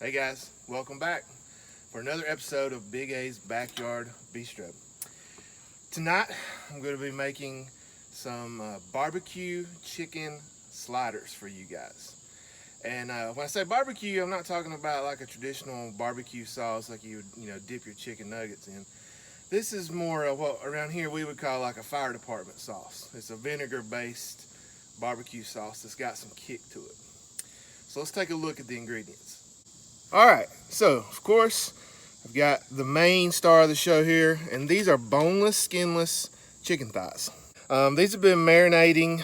Hey guys, welcome back for another episode of Big A's Backyard Bistro. Tonight I'm going to be making some barbecue chicken sliders for you guys. And when I say barbecue, I'm not talking about like a traditional barbecue sauce like you would dip your chicken nuggets in. This is more of what around here we would call like a fire department sauce. It's a vinegar-based barbecue sauce that's got some kick to it. So let's take a look at the ingredients. All right, so of course I've got the main star of the show here, and these are boneless, skinless chicken thighs. These have been marinating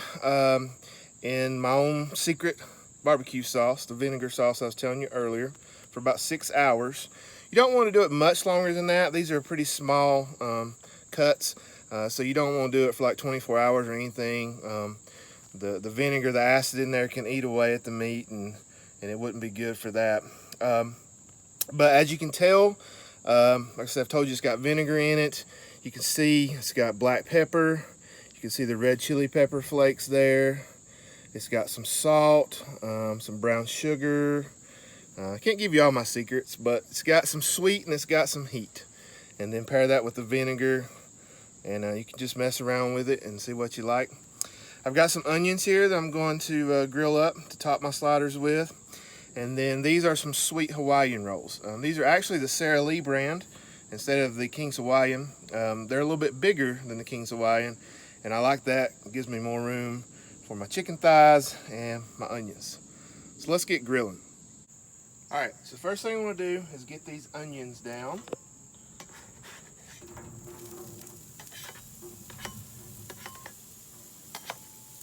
in my own secret barbecue sauce, the vinegar sauce I was telling you earlier, for about 6 hours. You don't want to do it much longer than that. These are pretty small cuts, so you don't want to do it for like 24 hours or anything. The vinegar, the acid in there can eat away at the meat, and it wouldn't be good for that. But as you can tell, like I said, I've told you it's got vinegar in it. You can see it's got black pepper. You can see the red chili pepper flakes there. It's got some salt, some brown sugar. I can't give you all my secrets, but it's got some sweet and it's got some heat. And then pair that with the vinegar, and you can just mess around with it and see what you like. I've got some onions here that I'm going to grill up to top my sliders with. And then these are some sweet Hawaiian rolls. These are actually the Sara Lee brand instead of the King's Hawaiian. They're a little bit bigger than the King's Hawaiian, and I like that. It gives me more room for my chicken thighs and my onions. So let's get grilling. All right, so the first thing I want to do is get these onions down.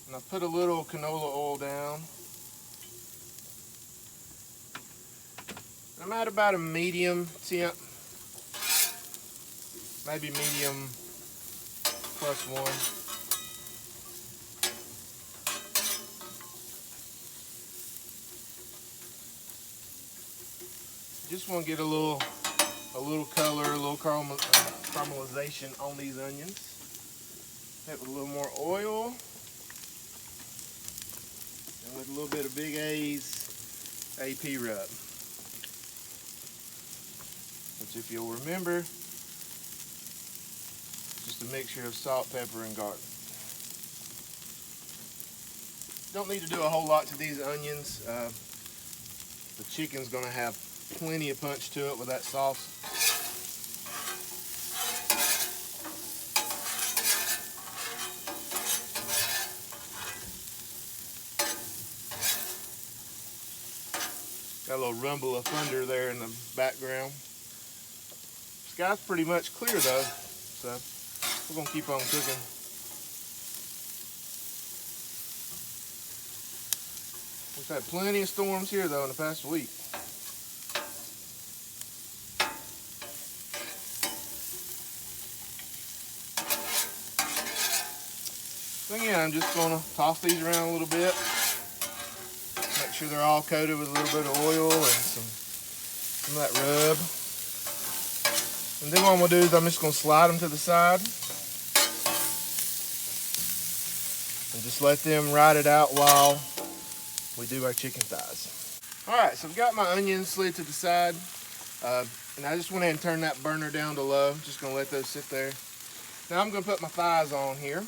And I put a little canola oil down. I'm at about a medium temp, maybe medium +1. Just want to get a little color, a little caramelization on these onions. Hit with a little more oil, and with a little bit of Big A's AP rub. Which, if you'll remember, just a mixture of salt, pepper, and garlic. Don't need to do a whole lot to these onions. The chicken's going to have plenty of punch to it with that sauce. Got a little rumble of thunder there in the background. Sky's pretty much clear though, so we're gonna keep on cooking. We've had plenty of storms here though in the past week. So again, I'm just gonna toss these around a little bit. Make sure they're all coated with a little bit of oil and some of that rub. And then what I'm going to do is I'm just going to slide them to the side and just let them ride it out while we do our chicken thighs. Alright, so I've got my onions slid to the side, and I just went ahead and turned that burner down to low. Just going to let those sit there. Now I'm going to put my thighs on here.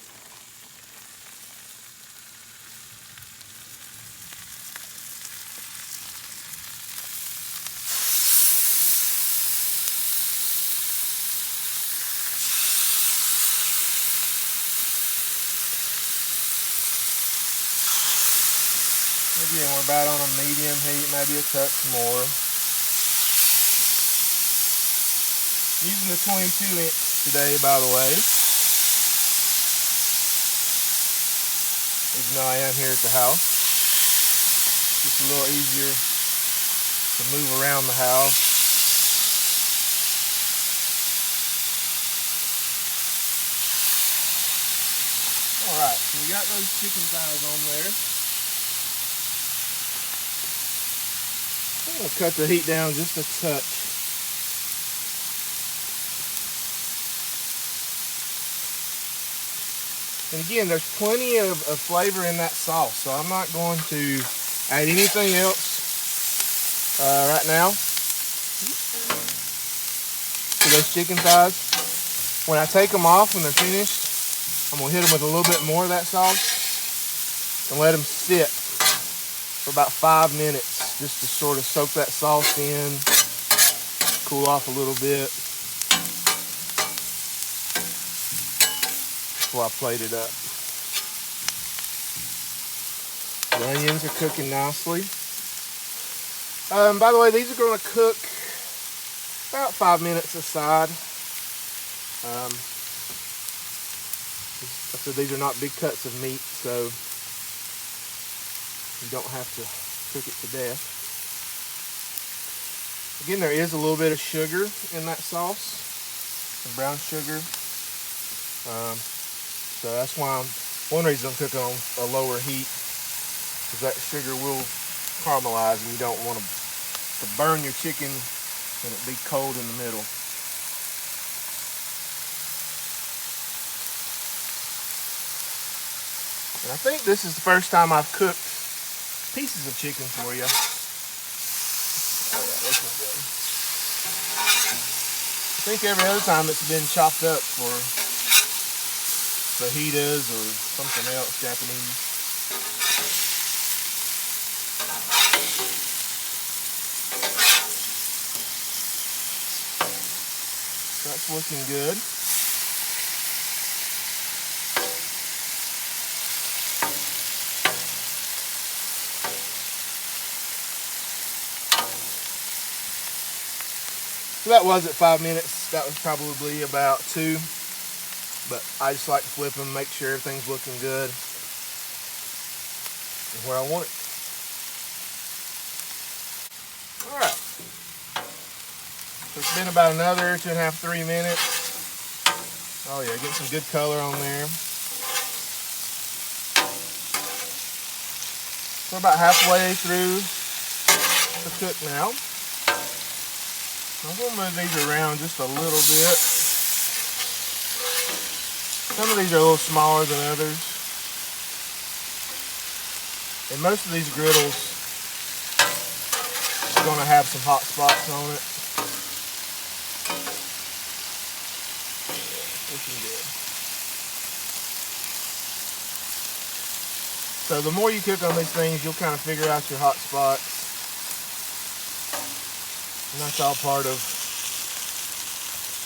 Again, we're about on a medium heat, maybe a touch more. Using the 22-inch today, by the way. Even though I am here at the house. Just a little easier to move around the house. Alright, so we got those chicken thighs on there. I'm going to cut the heat down just a touch. And again, there's plenty of flavor in that sauce, so I'm not going to add anything else right right now to those chicken thighs. When I take them off, when they're finished, I'm gonna hit them with a little bit more of that sauce and let them sit for about 5 minutes just to sort of soak that sauce in, cool off a little bit before I plate it up. The onions are cooking nicely. By the way, these are going to cook about 5 minutes aside. I said these are not big cuts of meat, so you don't have to cook it to death. Again, there is a little bit of sugar in that sauce, some brown sugar. So that's why one reason I'm cooking on a lower heat, because that sugar will caramelize and you don't want to burn your chicken and it be cold in the middle. And I think this is the first time I've cooked pieces of chicken for you. Oh yeah, this one's good. I think every other time it's been chopped up for fajitas or something else Japanese. That's looking good. So that was at 5 minutes. That was probably about 2. But I just like to flip them, make sure everything's looking good and where I want it. All right. So it's been about another 2.5, 3 minutes. Oh yeah, getting some good color on there. We're about halfway through the cook now. I'm going to move these around just a little bit. Some of these are a little smaller than others. And most of these griddles are going to have some hot spots on it. Looking good. So the more you cook on these things, you'll kind of figure out your hot spots. And that's all part of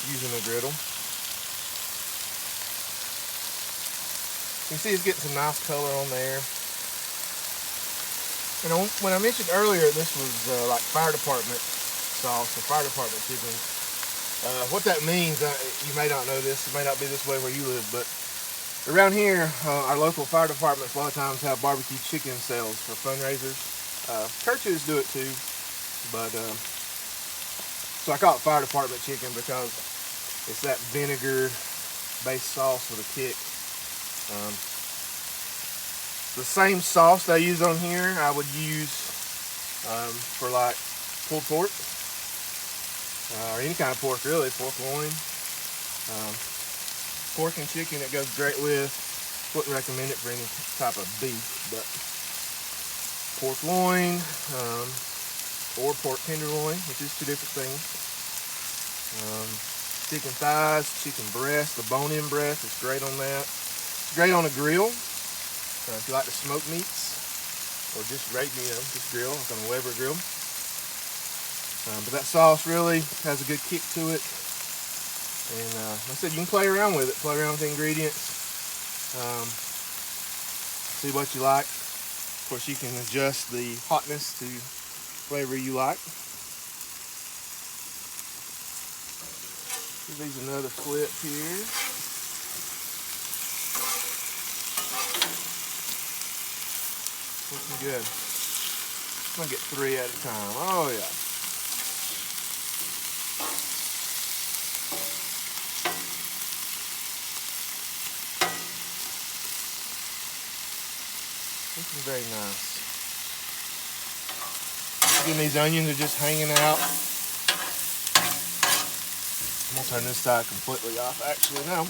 using a griddle. You can see it's getting some nice color on there. And when I mentioned earlier, this was like fire department sauce or fire department chicken. What that means, you may not know this, it may not be this way where you live, but around here, our local fire departments a lot of times have barbecue chicken sales for fundraisers. Churches do it too, but so I call it fire department chicken because it's that vinegar-based sauce with a kick. The same sauce that I use on here, I would use for like pulled pork, or any kind of pork really, pork loin. Pork and chicken it goes great with. Wouldn't recommend it for any type of beef, but pork loin or pork tenderloin, which is 2 different things. Chicken thighs, chicken breast, the bone-in breast, it's great on that. It's great on a grill. If you like to smoke meats, or just just grill, like on a Weber grill. But that sauce really has a good kick to it. And like I said, you can play around with it, play around with the ingredients, see what you like. Of course, you can adjust the hotness to flavor you like. Give these another flip here. Looking good. I'm gonna get 3 at a time. Oh yeah. Looking very nice. Again, these onions are just hanging out. I'm gonna turn this side completely off actually now.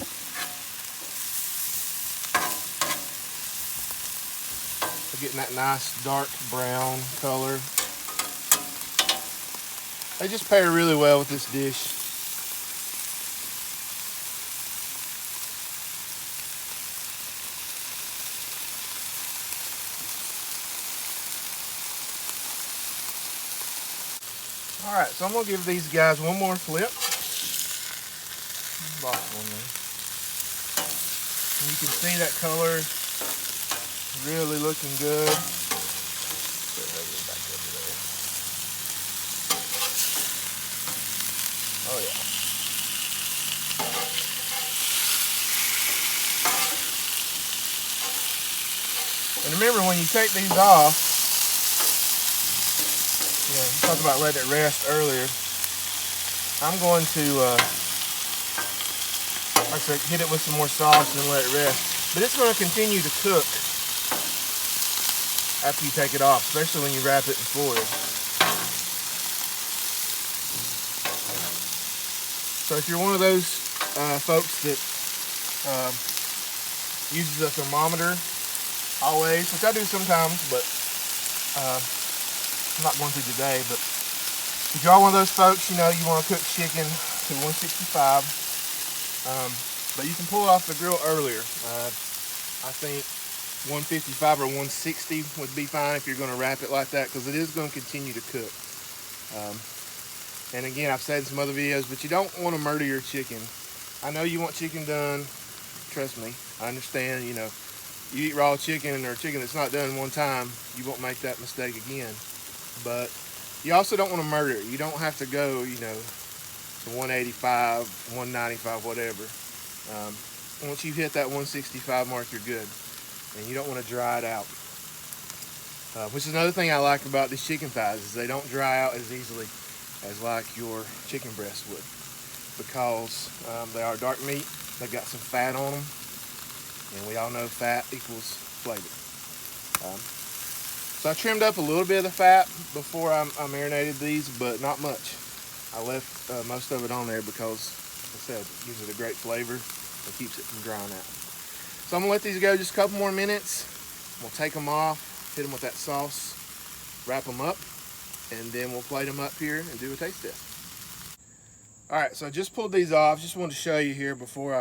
We're getting that nice dark brown color. They just pair really well with this dish. All right, so I'm gonna give these guys one more flip. Lost one there. And you can see that color really looking good. Back over there. Oh yeah. And remember, when you take these off, you know, we talked about letting it rest earlier. I'm going to, like I said, hit it with some more sauce and let it rest. But it's going to continue to cook after you take it off, especially when you wrap it in foil. So if you're one of those folks that uses a thermometer always, which I do sometimes, but I'm not going to today. But if you're one of those folks, you know, you want to cook chicken to 165, but you can pull it off the grill earlier. I think 155 or 160 would be fine if you're going to wrap it like that, because it is going to continue to cook. And again, I've said in some other videos, but you don't want to murder your chicken. I know you want chicken done. Trust me, I understand. You know, you eat raw chicken or chicken that's not done one time, you won't make that mistake again. But you also don't want to murder it. You don't have to go, you know, to 185, 195, whatever. Once you hit that 165 mark, you're good. And you don't want to dry it out. Which is another thing I like about these chicken thighs, is they don't dry out as easily as like your chicken breast would, because they are dark meat. They've got some fat on them, and we all know fat equals flavor. So I trimmed up a little bit of the fat before I marinated these, but not much. I left most of it on there because, like I said, it gives it a great flavor and keeps it from drying out. So I'm gonna let these go just a couple more minutes. We'll take them off, hit them with that sauce, wrap them up, and then we'll plate them up here and do a taste test. All right, so I just pulled these off. Just wanted to show you here before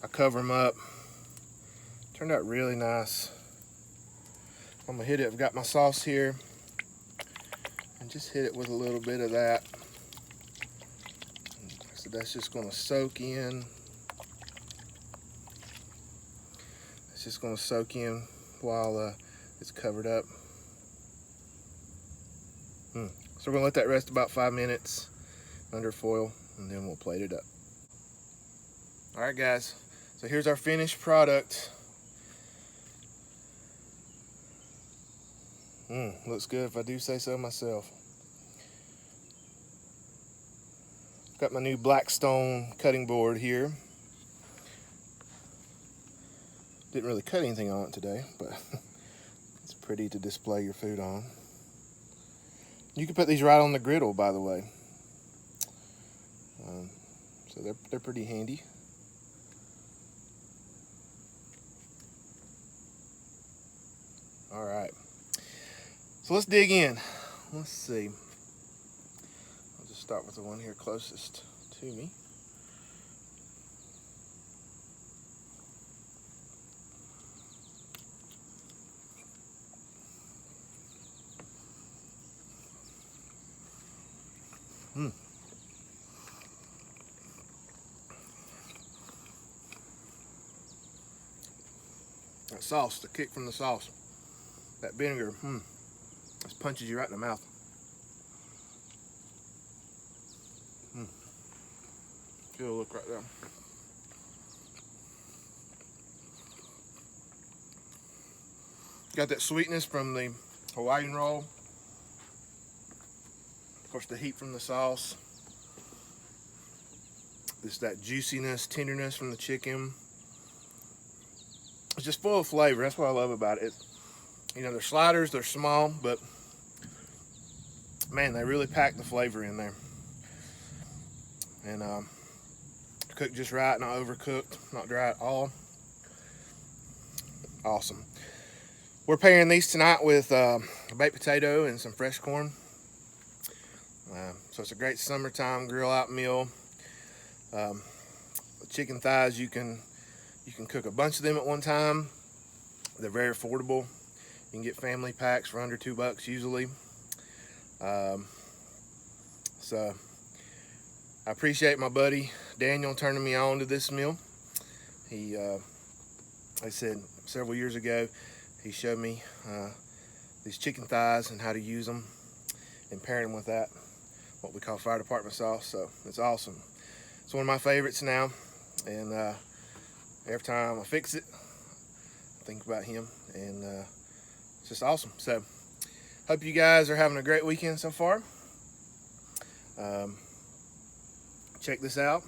I cover them up. Turned out really nice. I'm gonna hit it. I've got my sauce here, and just hit it with a little bit of that. So that's just gonna soak in. It's just gonna soak in while it's covered up. So we're gonna let that rest about 5 minutes under foil, and then we'll plate it up. All right, guys, so here's our finished product. Looks good if I do say so myself. Got my new Blackstone cutting board here. Didn't really cut anything on it today, but it's pretty to display your food on. You can put these right on the griddle, by the way. So they're pretty handy. All right. So let's dig in. Let's see. I'll just start with the one here closest to me. That sauce, the kick from the sauce, that vinegar, just punches you right in the mouth. Good look right there. Got that sweetness from the Hawaiian roll. Of course, the heat from the sauce. Just that juiciness, tenderness from the chicken. It's just full of flavor. That's what I love about it. You know, they're sliders, they're small, but man, they really pack the flavor in there. And cooked just right, not overcooked, not dry at all. Awesome. We're pairing these tonight with a baked potato and some fresh corn. So it's a great summertime grill out meal. The chicken thighs, you can cook a bunch of them at one time. They're very affordable. You can get family packs for under $2 usually. So I appreciate my buddy Daniel turning me on to this meal. He, like I said, several years ago, he showed me these chicken thighs and how to use them and pairing them with that, what we call fire department sauce. So it's awesome. It's one of my favorites now, and every time I fix it, I think about him, and it's just awesome. So hope you guys are having a great weekend so far. Check this out.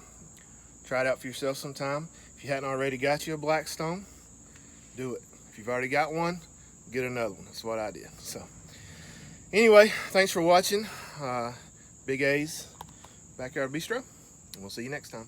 Try it out for yourself sometime. If you hadn't already got you a Blackstone, do it. If you've already got one, get another one. That's what I did. So anyway, thanks for watching Big A's Backyard Bistro, and we'll see you next time.